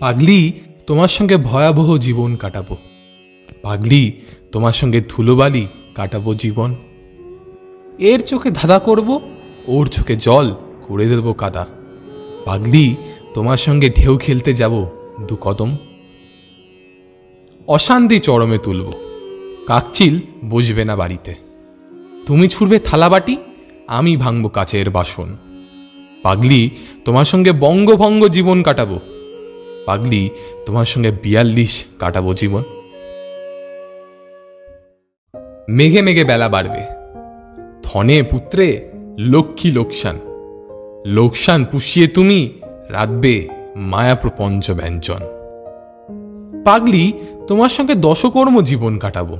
পাগলি, তোমার সঙ্গে ভয়াবহ জীবন কাটাবো। পাগলি, তোমার সঙ্গে ধুলোবালি কাটাবো জীবন। এর চোখে ধাঁধা করব, ওর চোখে জল করে দেব কাদা। পাগলি, তোমার সঙ্গে ঢেউ খেলতে যাব দু কদম। অশান্তি চরমে তুলব, কাকচিল বসবে না বাড়িতে। তুমি ছুড়বে থালাবাটি, আমি ভাঙব কাচের বাসন। পাগলি, তোমার সঙ্গে বঙ্গভঙ্গ জীবন কাটাবো। পাগলি, তোমার সঙ্গে 42 কাটাবো জীবন। মেঘে মেঘে বেলা বাড়বে, ধনে পুত্রে লক্ষ্মী লোকসান। লোকসান পুষিয়ে তুমি রাখবে মায়া প্রপঞ্চ ব্যঞ্জন। পাগলি, তোমার সঙ্গে দশকর্ম জীবন কাটাবো।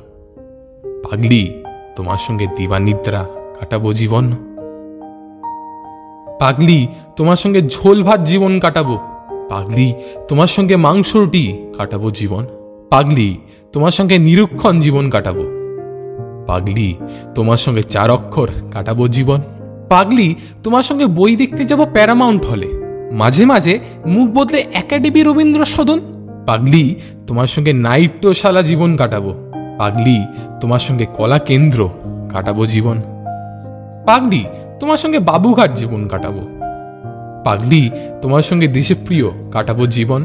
পাগলি, তোমার সঙ্গে দিবানিদ্রা কাটাবো জীবন। পাগলি, তোমার সঙ্গে ঝোল ভাত জীবন কাটাবো। পাগলি, তোমার সঙ্গে মাংস রুটি কাটাবো জীবন। পাগলি, তোমার সঙ্গে নিরীক্ষণ জীবন কাটাবো। পাগলি, তোমার সঙ্গে 4 অক্ষর কাটাবো জীবন। পাগলি, তোমার সঙ্গে বই দেখতে যাব প্যারামাউন্ট হলে, মাঝে মাঝে মুখ বদলে একাডেমি রবীন্দ্র সদন। পাগলি, তোমার সঙ্গে নাট্যশালা জীবন কাটাবো। পাগলি, তোমার সঙ্গে কলা কেন্দ্র কাটাবো জীবন। পাগলি, তোমার সঙ্গে বাবুঘাট জীবন কাটাবো। পাগলি, তোমার সঙ্গে দেশপ্রিয় কাটাবো জীবন।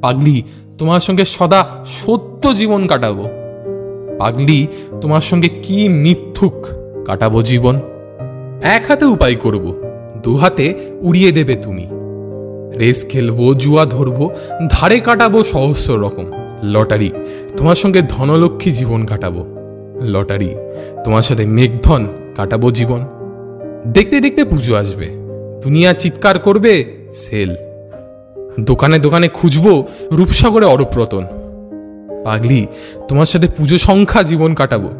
পাগলি, তোমার সঙ্গে সদা সত্য জীবন কাটাবো। পাগলি, তোমার সঙ্গে কি মিথ্যুক কাটাবো জীবন। এক হাতে উপায় করব, 2 হাতে উড়িয়ে দেবে তুমি। রেস খেলবো, জুয়া ধরবো, ধারে কাটাবো সহস্র রকম। লটারি, তোমার সঙ্গে ধনলক্ষ্মী জীবন কাটাবো। লটারি, তোমার সাথে মেঘধন কাটাবো জীবন। দেখতে দেখতে পুজো আসবে, দুনিয়া চিৎকার করবে সেল। দোকানে দোকানে খুঁজবো রূপসাগরে অরূপরতন। পাগলি, তোমার সাথে পুজো সংখ্যা জীবন কাটাবো।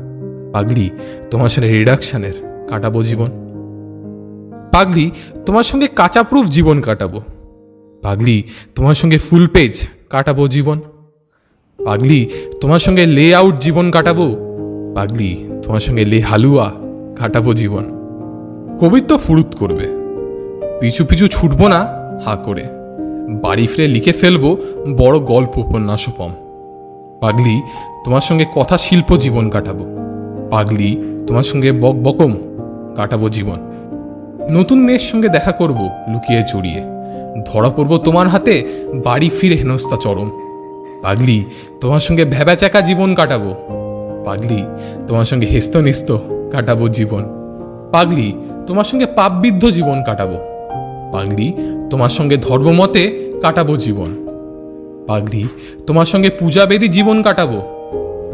পাগলি, তোমার সাথে রিডাকশনের কাটাবো জীবন। পাগলি, তোমার সঙ্গে কাঁচা প্রুফ জীবন কাটাবো। পাগলি, তোমার সঙ্গে ফুল পেজ কাটাবো জীবন। পাগলি, তোমার সঙ্গে লে আউট জীবন কাটাবো। পাগলি, তোমার সঙ্গে লে হালুয়া কাটাবো জীবন। কবিত্ব ফুরুত করবে, পিছু পিছু ছুটবো না হা করে। বাড়ি ফিরে লিখে ফেলবো বড় গল্প উপন্যাসপম। পাগলি, তোমার সঙ্গে কথা শিল্প জীবন কাটাবো। পাগলি, তোমার সঙ্গে বক বকম কাটাবো জীবন। নতুন মেয়ের সঙ্গে দেখা করব লুকিয়ে চড়িয়ে, ধরা পড়ব তোমার হাতে বাড়ি ফিরে হেনস্তা চরম। পাগলি, তোমার সঙ্গে ভ্যাবাচাকা জীবন কাটাবো। পাগলি, তোমার সঙ্গে হেস্ত নিস্ত কাটাবো জীবন। পাগলি, তোমার সঙ্গে পাপবিদ্ধ জীবন কাটাবো। পাগলি, তোমার সঙ্গে ধর্মমতে কাটাবো জীবন। পাগলি, তোমার সঙ্গে পূজাবেদী জীবন কাটাবো।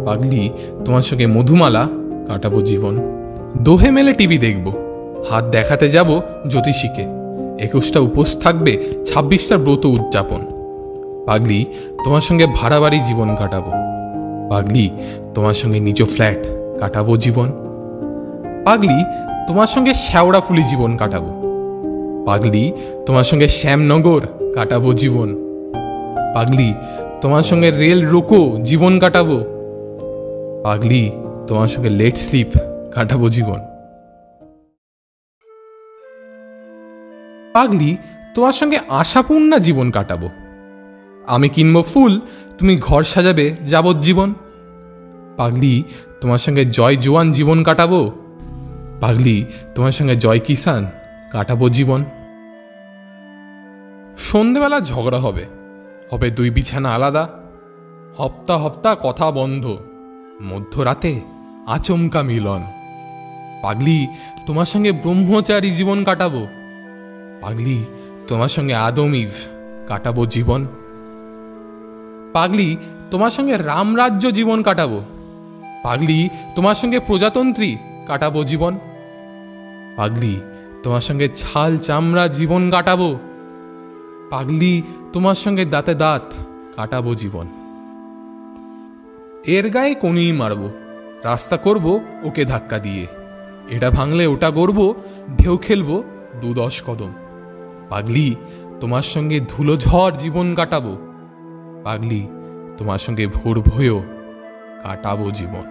পাগলি, তোমার সঙ্গে মধুমালা কাটাবো জীবন। দোহে মেলে টিভি দেখব, হাত দেখাতে যাব জ্যোতিষীকে। 21টা উপোস থাকবে, 26টা ব্রত উদযাপন। পাগলি, তোমার সঙ্গে ভাড়া বাড়ি জীবন কাটাবো। পাগলি, তোমার সঙ্গে নিজ ফ্ল্যাট কাটাবো জীবন। পাগলি, তোমার সঙ্গে শ্যাওড়াফুলি জীবন কাটাবো। পাগলি, তোমার সঙ্গে শ্যামনগর কাটাবো জীবন। পাগলি, তোমার সঙ্গে রেল রোকো জীবন কাটাবো। পাগলি, তোমার সঙ্গে লেট স্লিপ কাটাবো জীবন। পাগলি, তোমার সঙ্গে আশাপূর্ণা জীবন কাটাবো। আমি কিনবো ফুল, তুমি ঘর সাজাবে যাবজ্জীবন। পাগলি, তোমার সঙ্গে জয় জোয়ান জীবন কাটাবো। পাগলি, তোমার সঙ্গে জয় কিষান কাটাবো জীবন। সন্ধেবেলা ঝগড়া হবে, হবে 2 বিছানা আলাদা। হপ্তা হপ্তা কথা বন্ধ, মধ্যরাতে আচমকা মিলন। পাগলি, তোমার সঙ্গে ব্রহ্মচারী জীবন কাটাবো। পাগলি, তোমার সঙ্গে আদম ইভ কাটাবো জীবন। পাগলি, তোমার সঙ্গে রামরাজ্য জীবন কাটাবো। পাগলি, তোমার সঙ্গে প্রজাতন্ত্রী কাটাবো জীবন। পাগলি, তোমার সঙ্গে ছাল চামড়া জীবন কাটাবো। পাগলি, তোমার সঙ্গে দাঁতে দাঁত কাটাবো জীবন। এর গায়ে কোনই মারবো, রাস্তা করব ওকে ধাক্কা দিয়ে। এটা ভাঙলে ওটা গড়ব, ঢেউ খেলবো 2-10 কদম। পাগলি, তোমার সঙ্গে ধুলো ঝড় জীবন কাটাবো। পাগলি, তোমার সঙ্গে ভোর ভয়ও কাটাবো জীবন।